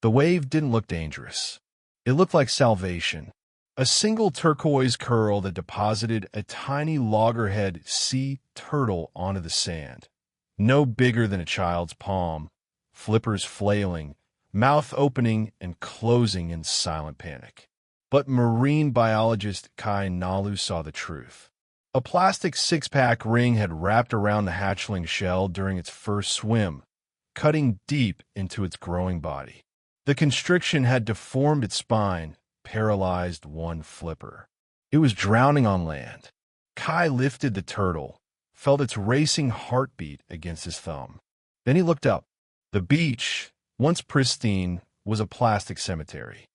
The wave didn't look dangerous. It looked like salvation. A single turquoise curl that deposited a tiny loggerhead sea turtle onto the sand. No bigger than a child's palm, flippers flailing, mouth opening and closing in silent panic. But marine biologist Kai Nalu saw the truth. A plastic six-pack ring had wrapped around the hatchling shell during its first swim, cutting deep into its growing body. The constriction had deformed its spine, paralyzed one flipper. It was drowning on land. Kai lifted the turtle, felt its racing heartbeat against his thumb. Then he looked up. The beach, once pristine, was a plastic cemetery.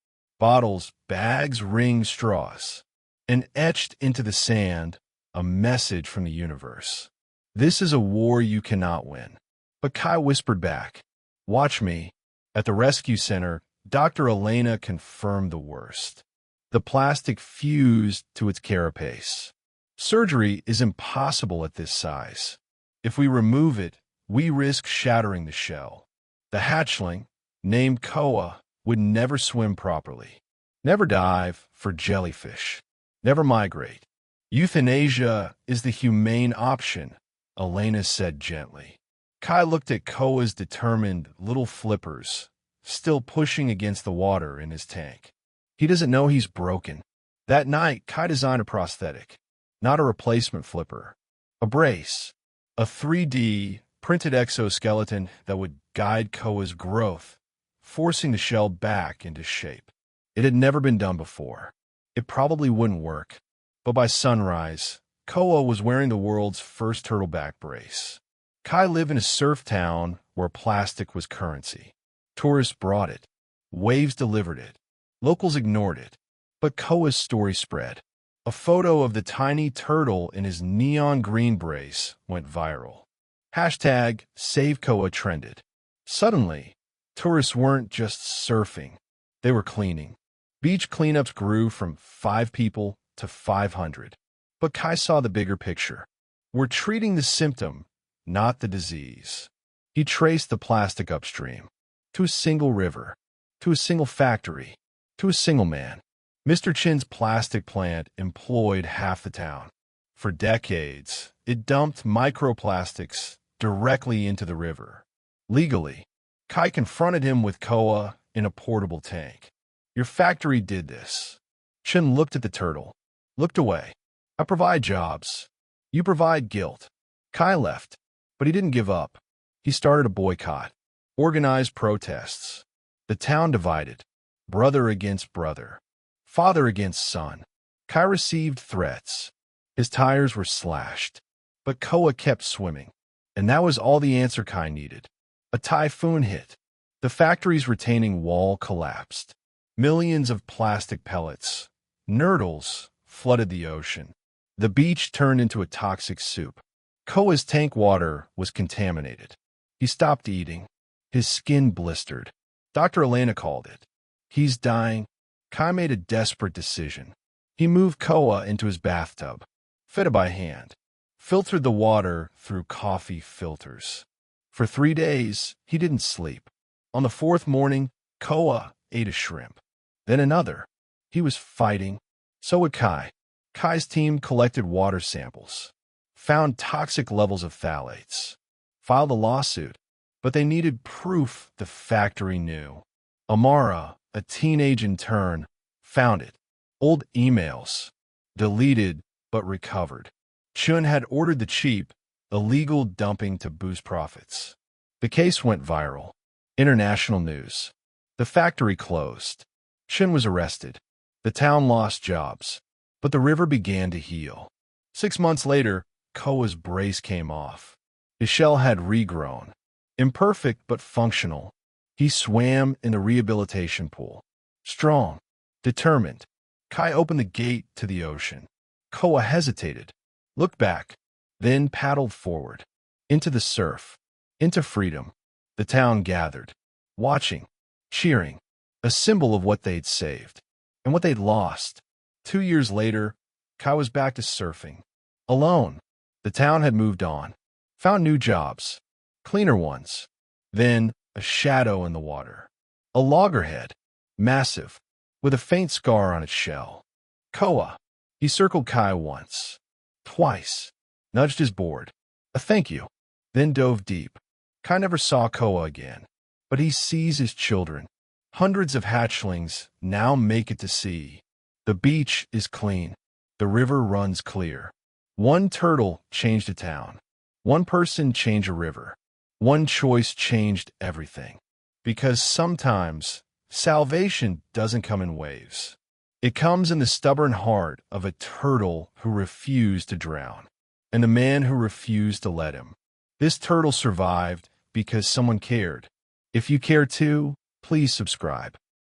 Bottles, bags, rings, straws. And etched into the sand, a message from the universe. This is a war you cannot win. But Kai whispered back, "Watch me." At the rescue center, Dr. Elena confirmed the worst. The plastic fused to its carapace. Surgery is impossible at this size. If we remove it, we risk shattering the shell. The hatchling, named Koa, would never swim properly, never dive for jellyfish, never migrate. Euthanasia is the humane option, Elena said gently. Kai looked at Koa's determined little flippers, still pushing against the water in his tank. He doesn't know he's broken. That night, Kai designed a prosthetic, not a replacement flipper, a brace, a 3D printed exoskeleton that would guide Koa's growth, forcing the shell back into shape. It had never been done before. It probably wouldn't work. But by sunrise, Koa was wearing the world's first turtleback brace. Kai lived in a surf town where plastic was currency. Tourists brought it. Waves delivered it. Locals ignored it. But Koa's story spread. A photo of the tiny turtle in his neon green brace went viral. Hashtag #SaveKoa trended. Suddenly, tourists weren't just surfing. They were cleaning. Beach cleanups grew from 5 people to 500. But Kai saw the bigger picture. We're treating the symptom, not the disease. He traced the plastic upstream, to a single river, to a single factory, to a single man. Mr. Chin's plastic plant employed half the town. For decades, it dumped microplastics directly into the river. Legally, Kai confronted him with Koa in a portable tank. Your factory did this. Chin looked at the turtle, looked away. I provide jobs. You provide guilt. Kai left, but he didn't give up. He started a boycott, organized protests. The town divided, brother against brother, father against son. Kai received threats. His tires were slashed, but Koa kept swimming. And that was all the answer Kai needed. A typhoon hit. The factory's retaining wall collapsed. Millions of plastic pellets, nurdles, flooded the ocean. The beach turned into a toxic soup. Koa's tank water was contaminated. He stopped eating. His skin blistered. Dr. Elena called it. He's dying. Kai made a desperate decision. He moved Koa into his bathtub, fed it by hand, filtered the water through coffee filters. For 3 days, he didn't sleep. On the 4th morning, Koa ate a shrimp. Then another. He was fighting. So would Kai. Kai's team collected water samples, found toxic levels of phthalates, filed a lawsuit, but they needed proof the factory knew. Amara, a teenage intern, found it. Old emails, deleted but recovered. Chun had ordered the cheap, illegal dumping to boost profits. The case went viral. International news. The factory closed. Chun was arrested. The town lost jobs. But the river began to heal. 6 months later, Koa's brace came off. His shell had regrown. Imperfect but functional. He swam in the rehabilitation pool. Strong. Determined. Kai opened the gate to the ocean. Koa hesitated. Looked back. Then paddled forward. Into the surf. Into freedom. The town gathered. Watching. Cheering. A symbol of what they'd saved. And what they'd lost. 2 years later, Kai was back to surfing. Alone. The town had moved on. Found new jobs. Cleaner ones. Then, a shadow in the water. A loggerhead, massive, with a faint scar on its shell. Koa. He circled Kai once, twice, nudged his board. A thank you. Then dove deep. Kai never saw Koa again, but he sees his children. Hundreds of hatchlings now make it to sea. The beach is clean. The river runs clear. One turtle changed a town. One person changed a river. One choice changed everything. Because sometimes salvation doesn't come in waves. It comes in the stubborn heart of a turtle who refused to drown, and a man who refused to let him. This turtle survived because someone cared. If you care too, please subscribe.